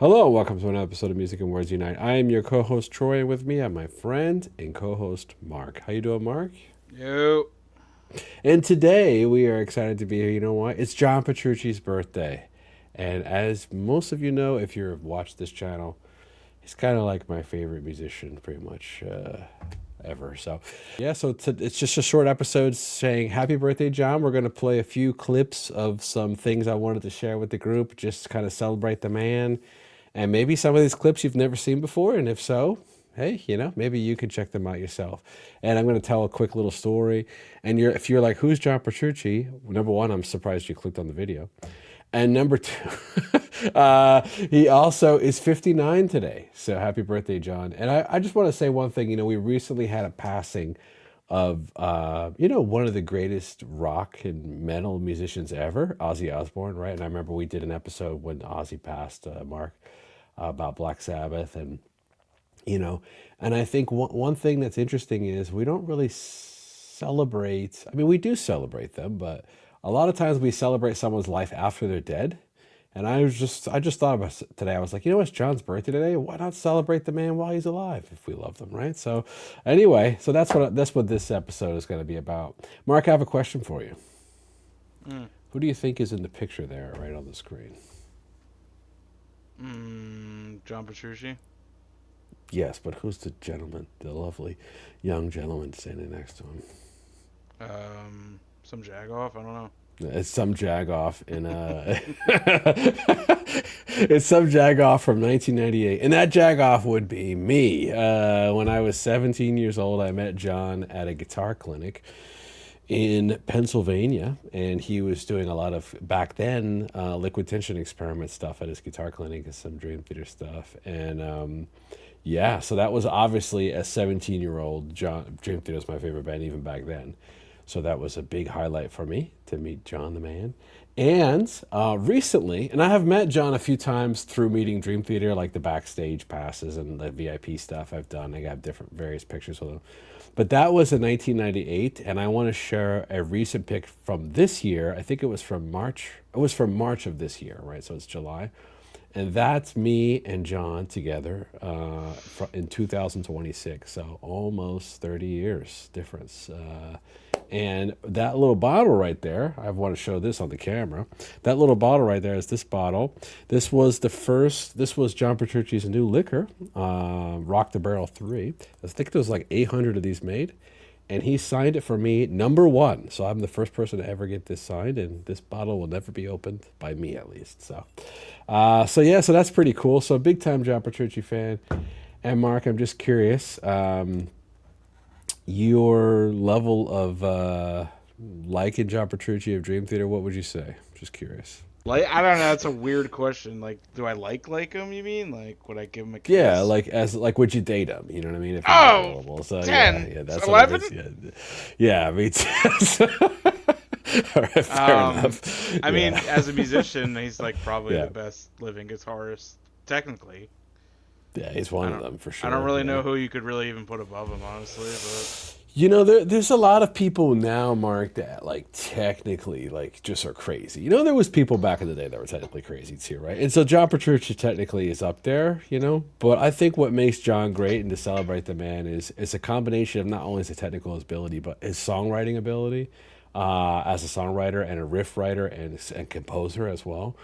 Hello, welcome to another episode of Music and Words Unite. I am your co-host Troy, and with me I have my friend and co-host Mark. How you doing, Mark? Yo. And today we are excited to be here. You know what? It's John Petrucci's birthday. And as most of you know, if you've watched this channel, he's kind of like my favorite musician pretty much ever. So, yeah, it's just a short episode saying happy birthday, John. We're going to play a few clips of some things I wanted to share with the group, just to kind of celebrate the man. And maybe some of these clips you've never seen before. And if so, hey, maybe you can check them out yourself. And I'm going to tell a quick little story. And if you're like, who's John Petrucci? Number one, I'm surprised you clicked on the video. And number two, he also is 59 today. So happy birthday, John. And I just want to say one thing. We recently had a passing of, one of the greatest rock and metal musicians ever, Ozzy Osbourne, right? And I remember we did an episode when Ozzy passed, Mark, about Black Sabbath. And I think one thing that's interesting is we don't really celebrate. I mean, we do celebrate them, but a lot of times we celebrate someone's life after they're dead. And I just thought about today. I was like, it's John's birthday today. Why not celebrate the man while he's alive if we love them, right? So, anyway, so that's what this episode is going to be about. Mark, I have a question for you. Mm. Who do you think is in the picture there, right on the screen? John Petrucci. Yes, but who's the gentleman, the lovely young gentleman standing next to him? Some jagoff. I don't know. It's some jagoff in it's some jagoff from 1998, and that jagoff would be me. When I was 17 years old, I met John at a guitar clinic in Pennsylvania, and he was doing a lot of back then liquid tension experiment stuff at his guitar clinic and some Dream Theater stuff, and yeah, so that was obviously a 17-year-old John. Dream Theater was my favorite band even back then. So that was a big highlight for me to meet John the man. And recently, and I have met John a few times through meeting Dream Theater, like the backstage passes and the VIP stuff I've done. I got different various pictures with him. But that was in 1998, and I want to share a recent pic from this year. I think it was from March. It was from March of this year, right? So it's July. And that's me and John together in 2026. So almost 30 years difference. And that little bottle right there, I want to show this on the camera. That little bottle right there is this bottle. This was John Petrucci's new liquor, Rock the Barrel 3. I think there was like 800 of these made. And he signed it for me, number one. So I'm the first person to ever get this signed, and this bottle will never be opened by me, at least. So that's pretty cool. So big time John Petrucci fan. And Mark, I'm just curious, your level of liking John Petrucci of Dream Theater, what would you say? Just curious. I don't know. That's a weird question. Like, do I like him? You mean like would I give him a Yeah, kiss? like would you date him? You know what I mean? If he was Oh, available. So yeah, 10, yeah, that's what it 11. is. Yeah, yeah, me too. All right, fair enough. I mean, Yeah, as a musician, he's like probably yeah, the best living guitarist technically. yeah. He's one I of don't. them for I don't sure. really Yeah. know who you could really even put above him, honestly. There's a lot of people now, Mark, that like technically like just are crazy. There was people back in the day that were technically crazy too, right? And so John Petrucci technically is up there, But I think what makes John great and to celebrate the man is it's a combination of not only his technical ability, but his songwriting ability as a songwriter and a riff writer and composer as well.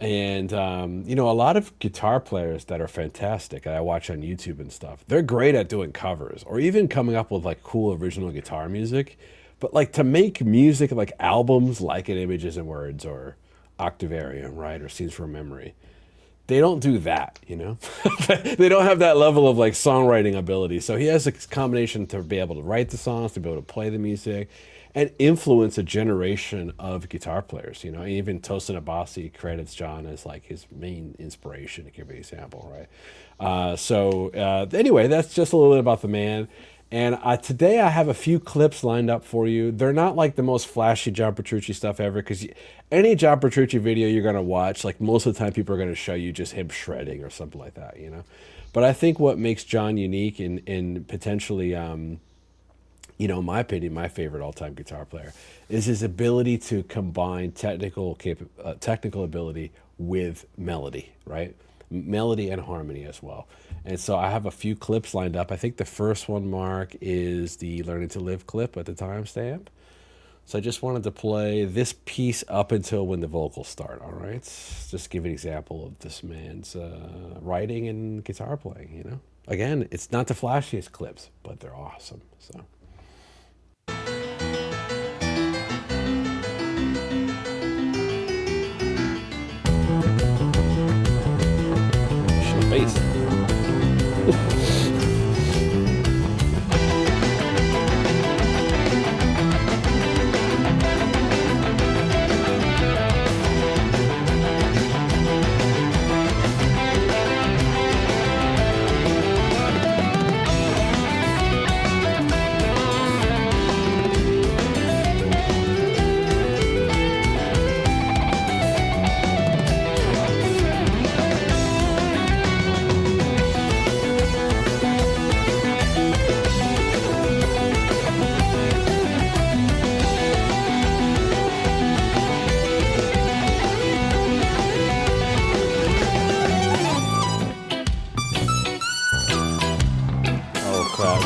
And a lot of guitar players that are fantastic that I watch on YouTube and stuff, they're great at doing covers or even coming up with like cool original guitar music. But like to make music like albums like in Images and Words or Octavarium, right? Or Scenes from Memory. They don't do that. They don't have that level of like songwriting ability. So he has a combination to be able to write the songs, to be able to play the music, and influence a generation of guitar players. Even Tosin Abasi credits John as like his main inspiration, to give you an example, right? Anyway, that's just a little bit about the man. And today I have a few clips lined up for you. They're not like the most flashy John Petrucci stuff ever, because any John Petrucci video you're going to watch, like most of the time people are going to show you just him shredding or something like that. But I think what makes John unique and potentially, in my opinion, my favorite all-time guitar player is his ability to combine technical ability with melody, right? melody and harmony as well. And so I have a few clips lined up. I think the first one, Mark, is the Learning to Live clip at the timestamp. So I just wanted to play this piece up until when the vocals start, all right? Just give an example of this man's writing and guitar playing, you know? Again, it's not the flashiest clips, but they're awesome, so. Bass.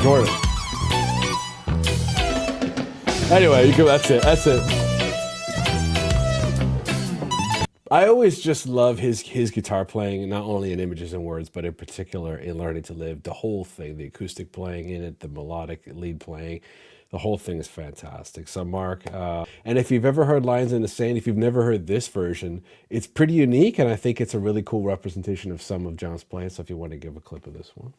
Jordan. Anyway, you go. That's it. That's it. I always just love his guitar playing, not only in Images and Words, but in particular in Learning to Live. The whole thing, the acoustic playing in it, the melodic lead playing, the whole thing is fantastic. So, Mark, and if you've ever heard Lions in the Sand, if you've never heard this version, it's pretty unique, and I think it's a really cool representation of some of John's playing. So, if you want to give a clip of this one.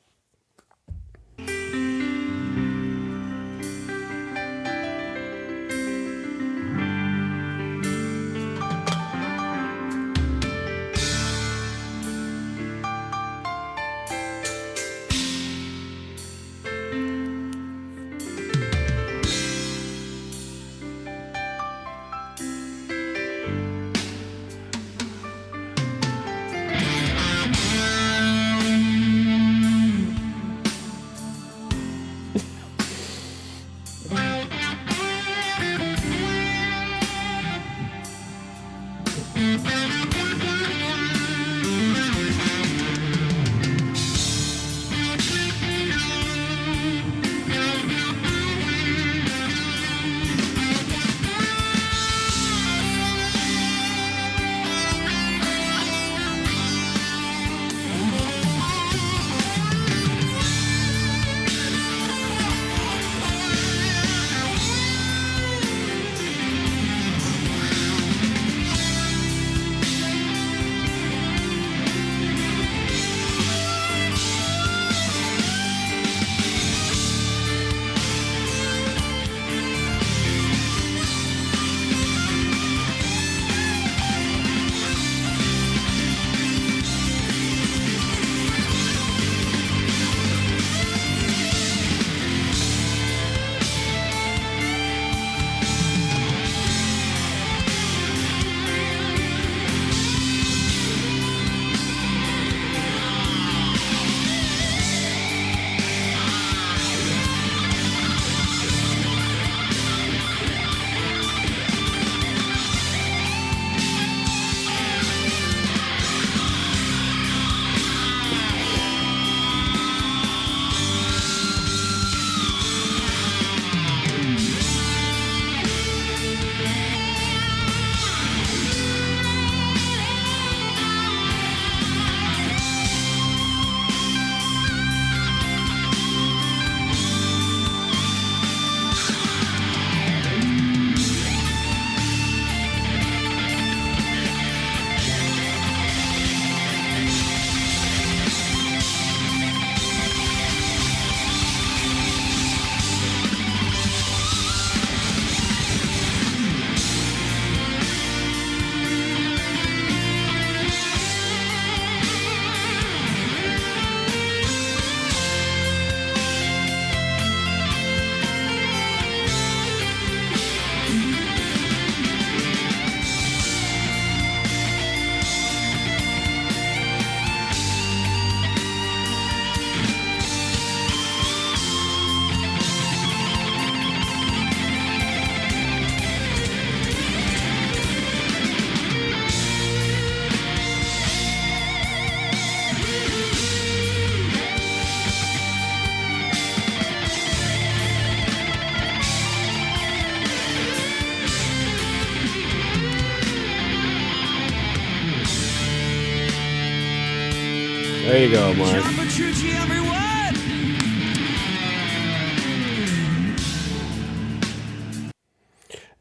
There you go, Mark. John Petrucci, everyone!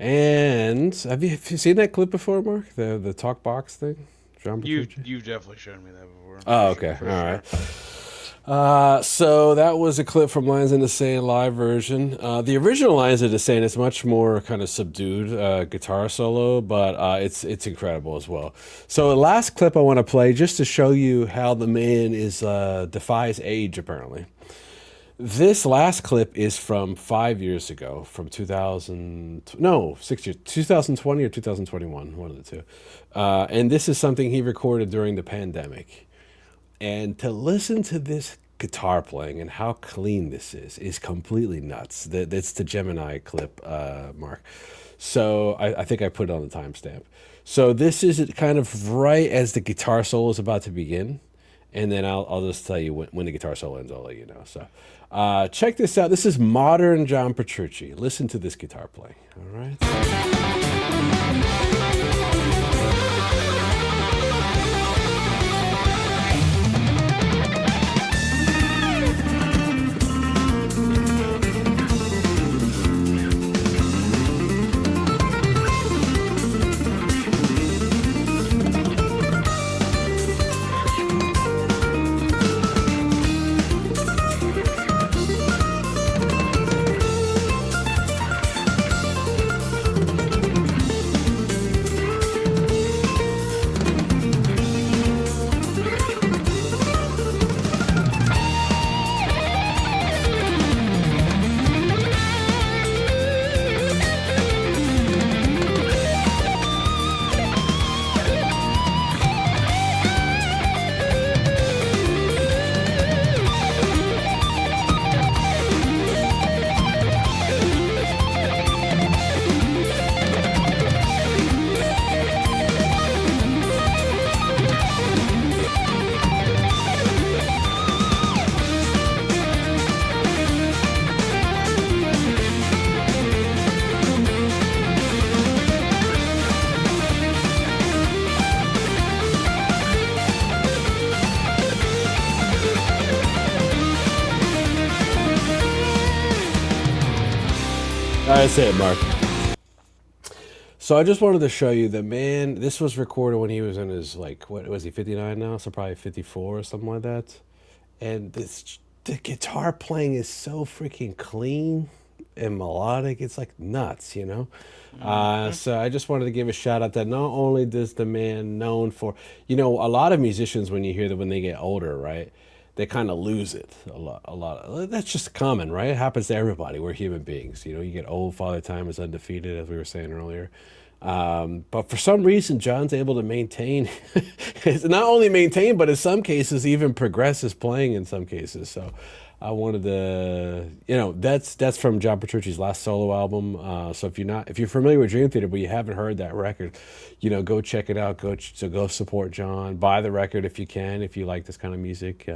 And have you seen that clip before, Mark? The talk box thing? John Petrucci? You've definitely shown me that before. Oh, okay. All right. So that was a clip from Lines in the Sand live version. The original Lines in the Sand is much more kind of subdued guitar solo, but it's incredible as well. So the last clip I want to play just to show you how the man is defies age apparently. This last clip is from 5 years ago, from 6 years, 2020 or 2021, one of the two. And this is something he recorded during the pandemic. And to listen to this guitar playing and how clean this is completely nuts. That's the Gemini clip, Mark. So I think I put it on the timestamp. So this is kind of right as the guitar solo is about to begin. And then I'll just tell you when the guitar solo ends, I'll let you know. So check this out. This is modern John Petrucci. Listen to this guitar playing. All right. That's it, Mark. So I just wanted to show you the man. This was recorded when he was in his, like, what was he, 59 now? So probably 54 or something like that. And the guitar playing is so freaking clean and melodic. It's like nuts, you know? So I just wanted to give a shout out that not only does the man known for, you know, a lot of musicians, when you hear that when they get older, right, they kind of lose it a lot. That's just common, right? It happens to everybody. We're human beings. You know, you get old, Father Time is undefeated, as we were saying earlier. But for some reason, John's able to maintain, not only maintain, but in some cases even progress his playing in some cases. So I wanted to, you know, that's from John Petrucci's last solo album. So if you're familiar with Dream Theater, but you haven't heard that record, you know, go check it out. Go support John. Buy the record if you can, if you like this kind of music.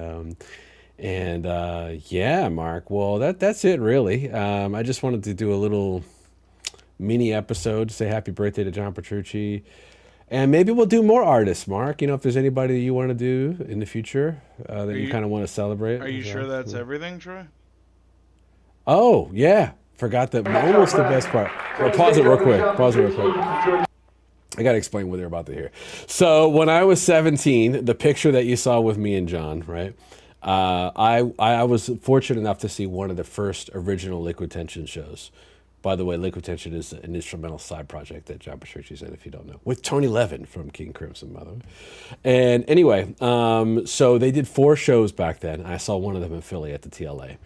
Yeah, Mark. Well, that's it really. I just wanted to do a little mini episode to say happy birthday to John Petrucci. And maybe we'll do more artists, Mark. You know, if there's anybody that you want to do in the future that you kind of want to celebrate. Are you sure that's everything, Troy? Oh, yeah. Forgot that. Almost the best part. Well, pause it real quick. I got to explain what they're about to hear. So when I was 17, the picture that you saw with me and John, right? I was fortunate enough to see one of the first original Liquid Tension shows. By the way, Liquid Tension is an instrumental side project that John Petrucci's in, if you don't know, with Tony Levin from King Crimson, by the way. And anyway, so they did 4 shows back then. I saw one of them in Philly at the TLA.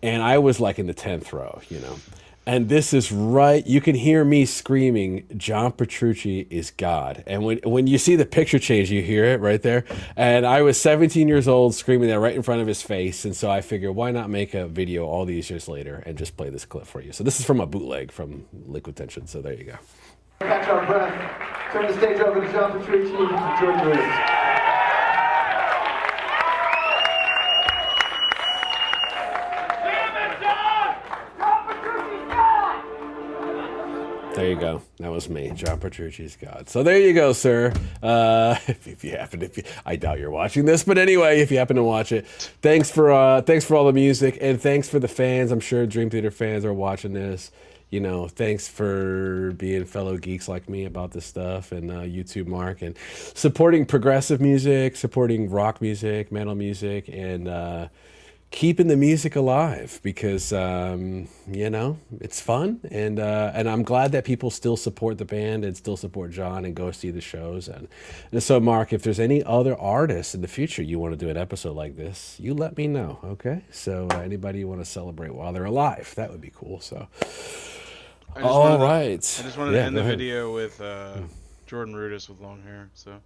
And I was like in the 10th row, you know. And this is right, you can hear me screaming, John Petrucci is God. And when you see the picture change, you hear it right there. And I was 17 years old screaming that right in front of his face. And so I figured, why not make a video all these years later and just play this clip for you. So this is from a bootleg from Liquid Tension. So there you go. Catch our breath. Turn the stage over to John Petrucci and Jordan Lewis. There you go. That was me, John Petrucci's God. So there you go, sir. I doubt you're watching this, but anyway, if you happen to watch it, thanks for all the music, and thanks for the fans. I'm sure Dream Theater fans are watching this. You know, thanks for being fellow geeks like me about this stuff, and YouTube, Mark, and supporting progressive music, supporting rock music, metal music, and keeping the music alive, because you know, it's fun, and I'm glad that people still support the band and still support John and go see the shows. And so, Mark, if there's any other artists in the future you want to do an episode like this, you let me know, okay? So anybody you want to celebrate while they're alive, that would be cool. So all right, I just wanted to end the video with Jordan Rudess with long hair. So.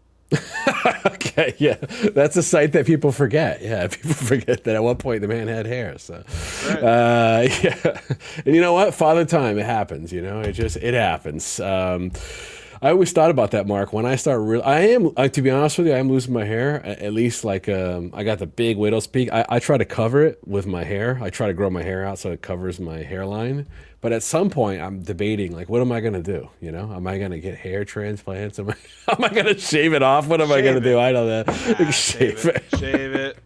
Okay, yeah, that's a sight that people forget. Yeah, people forget that at one point the man had hair. So, right. Yeah, and you know what? Father time, it happens. You know, it happens. I always thought about that, Mark. When I start to be honest with you, I'm losing my hair. At least like I got the big widow's peak. I try to cover it with my hair. I try to grow my hair out so it covers my hairline. But at some point, I'm debating, like, what am I going to do? You know, am I going to get hair transplants? Am I going to shave it off? What am I going to do? I don't know. Shave it.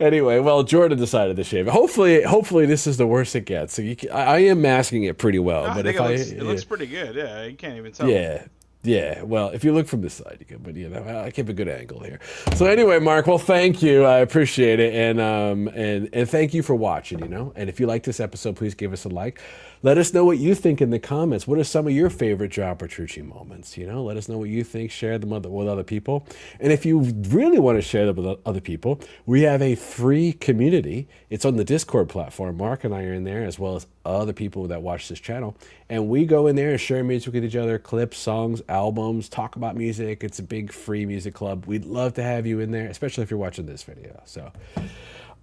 Anyway, well, Jordan decided to shave it. Hopefully this is the worst it gets. So I am masking it pretty well. No, but it looks pretty good. Yeah, you can't even tell. Yeah. Yeah, well, if you look from the side, you can, but you know, I keep a good angle here. So anyway, Mark, well, thank you. I appreciate it, and thank you for watching. You know, and if you like this episode, please give us a like. Let us know what you think in the comments. What are some of your favorite John Petrucci moments? You know, let us know what you think. Share them with other people. And if you really want to share them with other people, we have a free community. It's on the Discord platform. Mark and I are in there, as well as other people that watch this channel. And we go in there and share music with each other, clips, songs, albums, talk about music. It's a big free music club. We'd love to have you in there, especially if you're watching this video. So,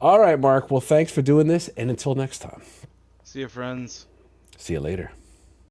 all right, Mark. Well, thanks for doing this. And until next time. See you, friends. See you later.